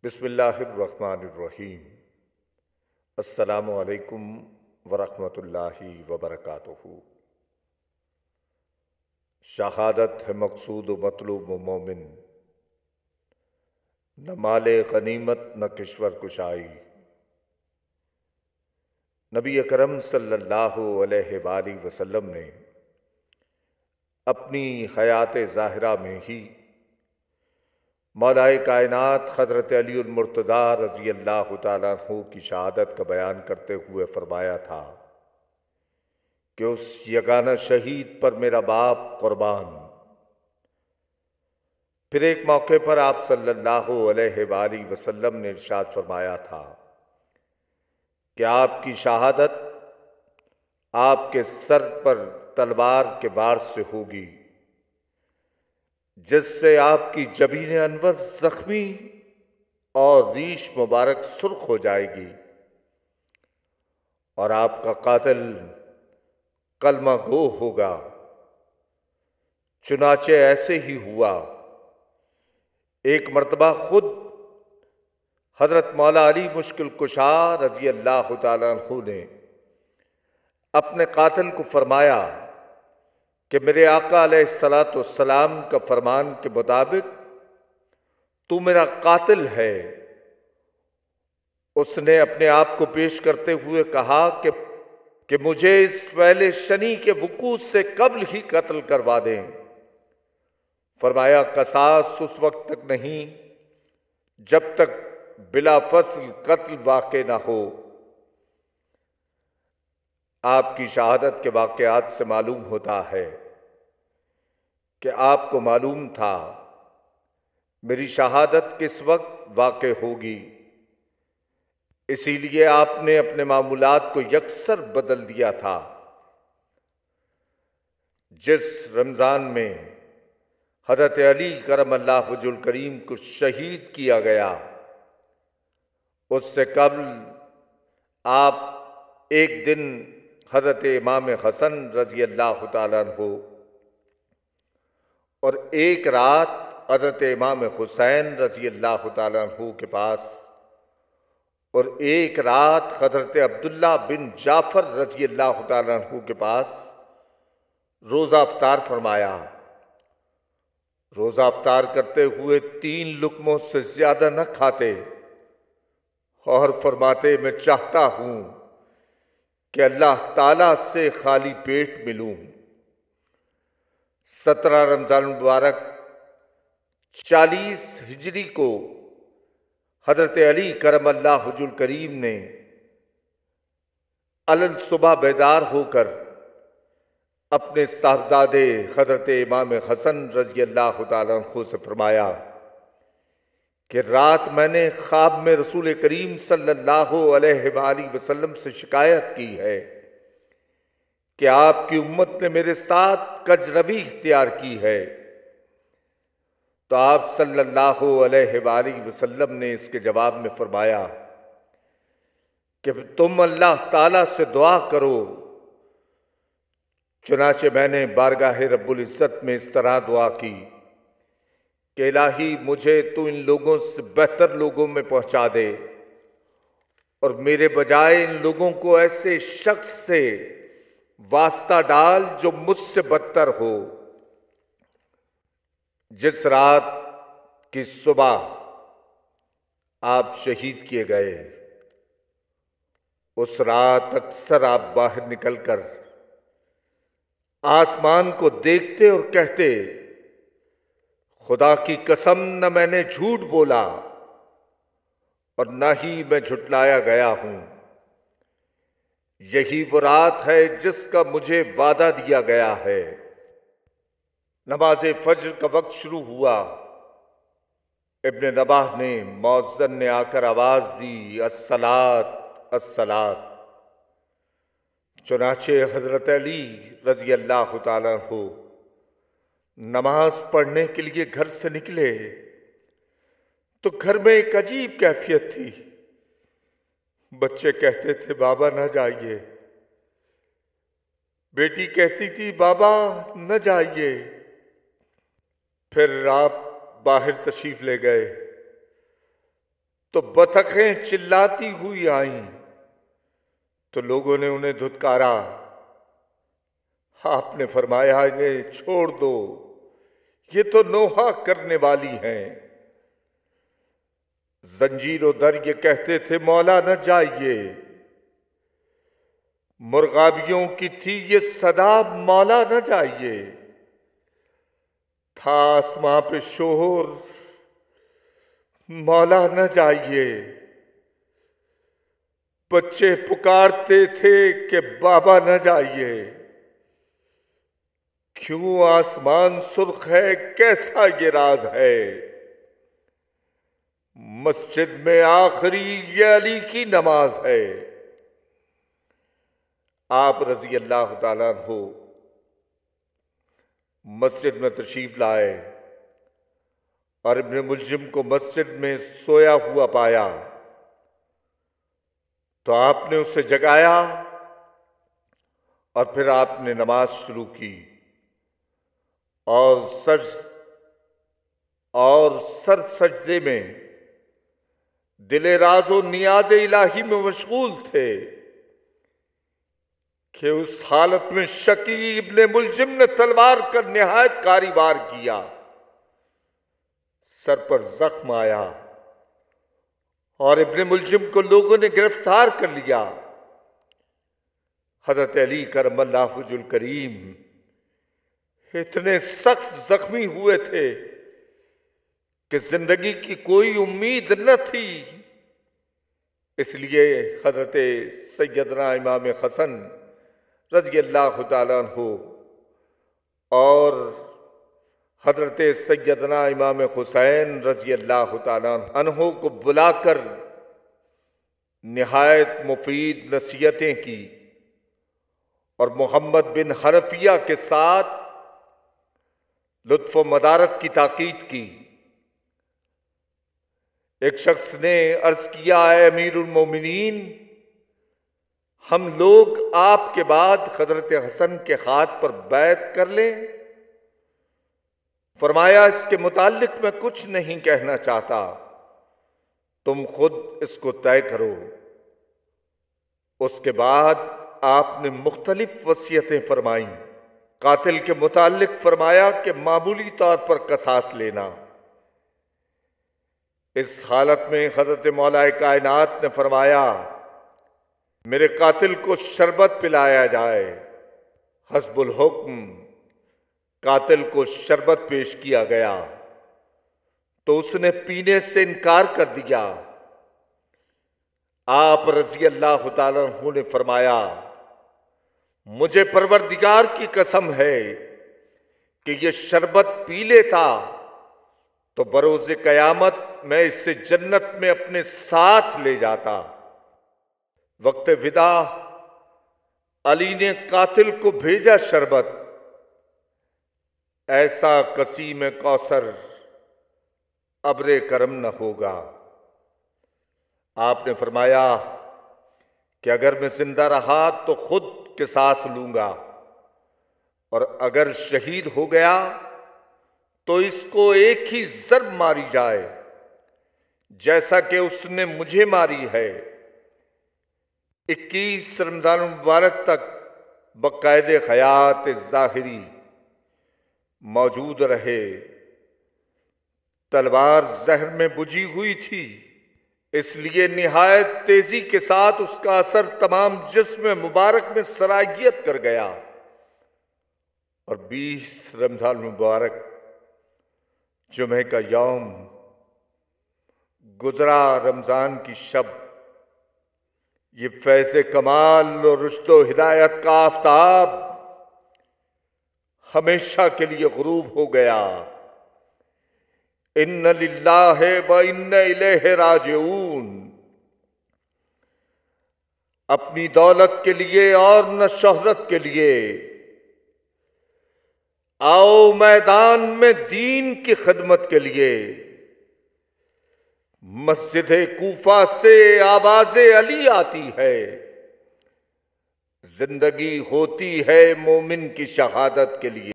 بسم اللہ الرحمن الرحیم۔ السلام علیکم ورحمۃ اللہ وبرکاتہ۔ شہادت ہے مقصود و مطلوب و مومن، نہ مال غنیمت نہ کشور کشائی۔ نبی اکرم صلی اللہ علیہ وآلہ وسلم نے اپنی حیات ظاہرہ میں ہی مولا کائنات حضرت علی المرتضیٰ رضی اللہ تعالیٰ عنہ کی شہادت کا بیان کرتے ہوئے فرمایا تھا کہ اس یگانہ شہید پر میرا باپ قربان۔ پھر ایک موقع پر آپ صلی اللہ علیہ وآلہ وسلم نے ارشاد فرمایا تھا کہ آپ کی شہادت آپ کے سر پر تلوار کے وار سے ہوگی، جس سے آپ کی جبین انور زخمی اور ریش مبارک سرخ ہو جائے گی، اور آپ کا قاتل کلمہ گو ہوگا۔ چنانچہ ایسے ہی ہوا۔ ایک مرتبہ خود حضرت مولا علی مشکل کشا رضی اللہ تعالیٰ عنہ نے اپنے قاتل کو فرمایا کہ میرے آقا علیہ السلام کا فرمان کے مطابق تو میرا قاتل ہے۔ اس نے اپنے آپ کو پیش کرتے ہوئے کہا کہ مجھے اس فعل شنی کے وقوع سے قبل ہی قتل کروا دیں۔ فرمایا قصاص اس وقت تک نہیں جب تک بلا فصل قتل واقع نہ ہو۔ آپ کی شہادت کے واقعات سے معلوم ہوتا ہے کہ آپ کو معلوم تھا میری شہادت کس وقت واقع ہوگی، اسی لیے آپ نے اپنے معمولات کو یکسر بدل دیا تھا۔ جس رمضان میں حضرت علی کرم اللہ وجہ الکریم کو شہید کیا گیا، اس سے قبل آپ ایک دن حضرت امام حسن رضی اللہ تعالیٰ عنہ اور ایک رات حضرت امام حسین رضی اللہ تعالیٰ عنہ کے پاس اور ایک رات حضرت عبداللہ بن جعفر رضی اللہ تعالیٰ عنہ کے پاس روزہ افطار فرمایا۔ روزہ افطار کرتے ہوئے 3 لقموں سے زیادہ نہ کھاتے اور فرماتے میں چاہتا ہوں کہ اللہ تعالیٰ سے خالی پیٹ ملوں۔ 17 رمضان مبارک 40 ہجری کو حضرت علی کرم اللہ وجہ الکریم نے علل صبح بیدار ہو کر اپنے صاحبزادے حضرت امام حسن رضی اللہ تعالیٰ عنہ سے فرمایا کہ رات میں نے خواب میں رسول کریم صلی اللہ علیہ وآلہ وسلم سے شکایت کی ہے کہ آپ کی امت نے میرے ساتھ کجروی اختیار کی ہے۔ تو آپ صلی اللہ علیہ وآلہ وسلم نے اس کے جواب میں فرمایا کہ تم اللہ تعالیٰ سے دعا کرو۔ چنانچہ میں نے بارگاہ رب العزت میں اس طرح دعا کی کہ الہی مجھے تو ان لوگوں سے بہتر لوگوں میں پہنچا دے، اور میرے بجائے ان لوگوں کو ایسے شخص سے واسطہ ڈال جو مجھ سے بدتر ہو۔ جس رات کی صبح آپ شہید کیے گئے، اس رات اکثر آپ باہر نکل کر آسمان کو دیکھتے اور کہتے خدا کی قسم نہ میں نے جھوٹ بولا اور نہ ہی میں جھٹلایا گیا ہوں۔ یہی وہ رات ہے جس کا مجھے وعدہ دیا گیا ہے۔ نماز فجر کا وقت شروع ہوا۔ ابن رباح نے مؤذن نے آ کر آواز دی الصلاۃ الصلاۃ۔ چنانچہ حضرت علی رضی اللہ تعالیٰ عنہ نماز پڑھنے کے لیے گھر سے نکلے تو گھر میں ایک عجیب کیفیت تھی۔ بچے کہتے تھے بابا نہ جائیے، بیٹی کہتی تھی بابا نہ جائیے۔ پھر آپ باہر تشریف لے گئے تو بطخیں چلاتی ہوئی آئیں تو لوگوں نے انہیں دھتکارا۔ آپ نے فرمایا انہیں چھوڑ دو، یہ تو نوحہ کرنے والی ہیں۔ زنجیر و در یہ کہتے تھے مولا نہ جائیے، مرغابیوں کی تھی یہ صدا مولا نہ جائیے، تھا آسماں پہ شور مولا نہ جائیے، بچے پکارتے تھے کہ بابا نہ جائیے، کیوں آسمان سرخ ہے کیسا یہ راز ہے، مسجد میں آخری یہ علی کی نماز ہے۔ آپ رضی اللہ تعالیٰ عنہ مسجد میں تشریف لائے اور ابن ملجم کو مسجد میں سویا ہوا پایا تو آپ نے اسے جگایا اور پھر آپ نے نماز شروع کی اور سر سجدے میں دل راز و نیاز الہی میں مشغول تھے کہ اس حالت میں شقی ابن ملجم نے تلوار کر نہایت کاری وار کیا، سر پر زخم آیا اور ابن ملجم کو لوگوں نے گرفتار کر لیا۔ حضرت علی کرم اللہ وجہ الکریم اتنے سخت زخمی ہوئے تھے کہ زندگی کی کوئی امید نہ تھی، اس لیے حضرت سیدنا امام حسن رضی اللہ تعالیٰ عنہ اور حضرت سیدنا امام حسین رضی اللہ تعالیٰ عنہ کو بلا کر نہایت مفید نصیحتیں کی اور محمد بن حنفیہ کے ساتھ لطف و مدارت کی تاکید کی۔ ایک شخص نے عرض کیا اے امیر المومنین، ہم لوگ آپ کے بعد حضرت حسن کے ہاتھ پر بیعت کر لیں؟ فرمایا اس کے متعلق میں کچھ نہیں کہنا چاہتا، تم خود اس کو طے کرو۔ اس کے بعد آپ نے مختلف وصیتیں فرمائیں۔ قاتل کے متعلق فرمایا کہ معمولی طور پر قصاص لینا۔ اس حالت میں حضرت مولا کائنات نے فرمایا میرے قاتل کو شربت پلایا جائے۔ حسب الحکم قاتل کو شربت پیش کیا گیا تو اس نے پینے سے انکار کر دیا۔ آپ رضی اللہ تعالیٰ عنہ نے فرمایا مجھے پروردگار کی قسم ہے کہ یہ شربت پی لیتا تو بروز قیامت میں اسے جنت میں اپنے ساتھ لے جاتا۔ وقت وداع علی نے قاتل کو بھیجا شربت، ایسا قسیم کوثر ابر کرم نہ ہوگا۔ آپ نے فرمایا کہ اگر میں زندہ رہا تو خود قصاص لوں گا اور اگر شہید ہو گیا تو اس کو ایک ہی ضرب ماری جائے جیسا کہ اس نے مجھے ماری ہے۔ 21 رمضان مبارک تک بقید حیات ظاہری موجود رہے۔ تلوار زہر میں بجھی ہوئی تھی، اس لیے نہایت تیزی کے ساتھ اس کا اثر تمام جسم مبارک میں سرایت کر گیا اور 20 رمضان مبارک جمعہ کا یوم گزرا، رمضان کی شب، یہ فیض کمال اور رشد و ہدایت کا آفتاب ہمیشہ کے لیے غروب ہو گیا۔ ان للہ و انا الیہ راجعون۔ اپنی دولت کے لیے اور نہ شہرت کے لیے آؤ میدان میں دین کی خدمت کے لیے۔ مسجد کوفہ سے آواز علی آتی ہے، زندگی ہوتی ہے مومن کی شہادت کے لیے۔